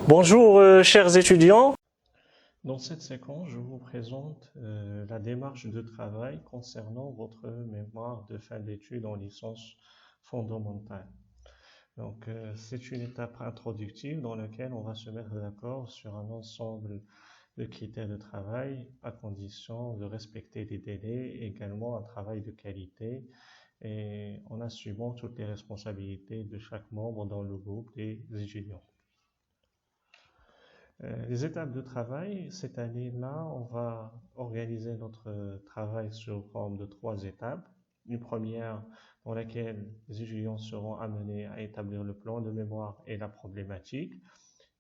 Bonjour chers étudiants. Dans cette séquence, je vous présente la démarche de travail concernant votre mémoire de fin d'études en licence fondamentale. Donc c'est une étape introductive dans laquelle on va se mettre d'accord sur un ensemble de critères de travail à condition de respecter les délais et également un travail de qualité et en assumant toutes les responsabilités de chaque membre dans le groupe des étudiants. Les étapes de travail, cette année-là, on va organiser notre travail sous forme de 3 étapes. Une première dans laquelle les étudiants seront amenés à établir le plan de mémoire et la problématique.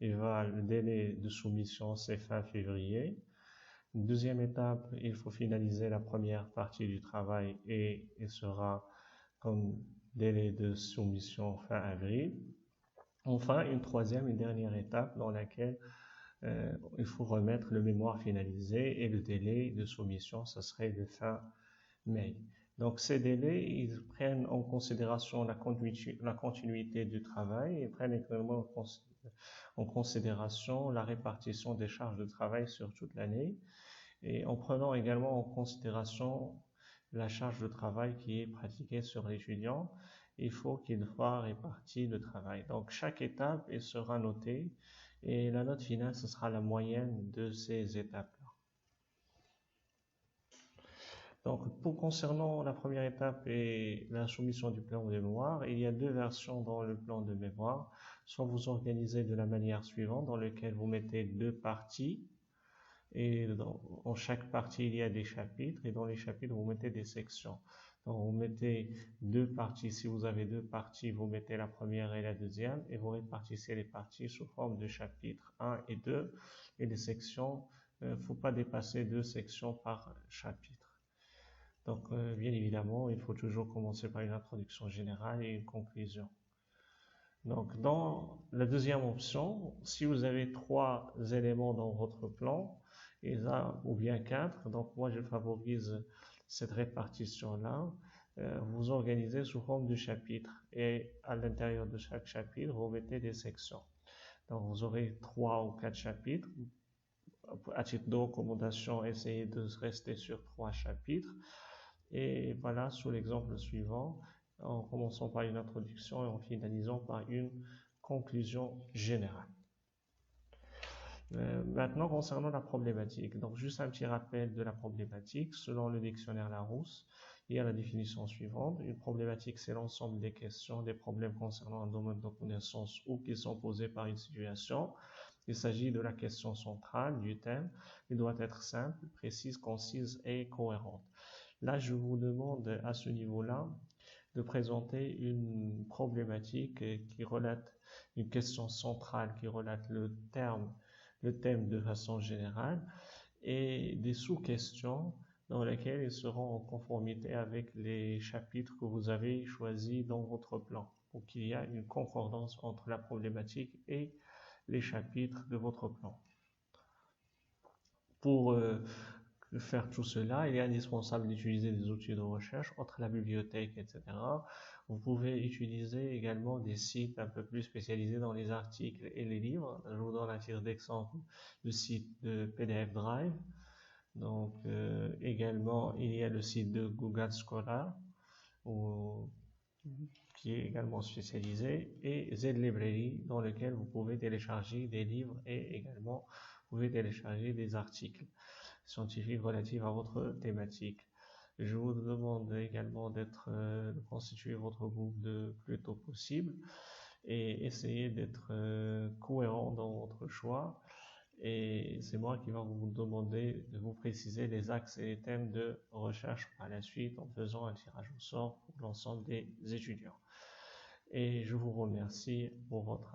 Le délai de soumission, c'est fin février. Une deuxième étape, il faut finaliser la première partie du travail et il sera comme délai de soumission fin avril. Enfin, une troisième et dernière étape dans laquelle il faut remettre le mémoire finalisé et le délai de soumission, ce serait le fin mai. Donc ces délais, ils prennent en considération la continuité du travail et prennent également en considération la répartition des charges de travail sur toute l'année et en prenant également en considération la charge de travail qui est pratiquée sur l'étudiant, il faut qu'il soit réparti le travail. Donc chaque étape elle sera notée et la note finale, ce sera la moyenne de ces étapes-là. Donc, concernant la première étape et la soumission du plan de mémoire, il y a 2 versions dans le plan de mémoire. Soit vous organisez de la manière suivante, dans laquelle vous mettez 2 parties, et en chaque partie, il y a des chapitres, et dans les chapitres, vous mettez des sections. Donc, vous mettez 2 parties. Si vous avez 2 parties, vous mettez la première et la deuxième, et vous répartissez les parties sous forme de chapitres 1 et 2, et les sections, il ne faut pas dépasser 2 sections par chapitre. Donc, bien évidemment, il faut toujours commencer par une introduction générale et une conclusion. Donc, dans la deuxième option, si vous avez 3 éléments dans votre plan, ou bien 4, donc moi je favorise cette répartition-là, vous organisez sous forme de chapitres et à l'intérieur de chaque chapitre, vous mettez des sections. Donc, vous aurez 3 ou 4 chapitres. À titre de recommandation, essayez de rester sur 3 chapitres. Et voilà, sous l'exemple suivant, en commençant par une introduction et en finalisant par une conclusion générale. Maintenant, concernant la problématique, donc juste un petit rappel de la problématique. Selon le dictionnaire Larousse, il y a la définition suivante. Une problématique, c'est l'ensemble des questions, des problèmes concernant un domaine de connaissance ou qui sont posés par une situation. Il s'agit de la question centrale du thème. Il doit être simple, précise, concise et cohérente. Là, je vous demande à ce niveau-là de présenter une problématique qui relate une question centrale, qui relate le thème de façon générale, et des sous-questions dans lesquelles ils seront en conformité avec les chapitres que vous avez choisis dans votre plan, pour qu'il y ait une concordance entre la problématique et les chapitres de votre plan. Pour faire tout cela, il est indispensable d'utiliser des outils de recherche entre la bibliothèque, etc. Vous pouvez utiliser également des sites un peu plus spécialisés dans les articles et les livres. Je vous donne à titre d'exemple le site de PDF Drive. Donc également, il y a le site de Google Scholar qui est également spécialisé, et Z-Library dans lequel vous pouvez télécharger des livres et également vous pouvez télécharger des articles scientifiques relatifs à votre thématique. Je vous demande également de constituer votre groupe le plus tôt possible et essayer d'être cohérent dans votre choix. Et c'est moi qui vais vous demander de vous préciser les axes et les thèmes de recherche par la suite en faisant un tirage au sort pour l'ensemble des étudiants. Et je vous remercie pour votre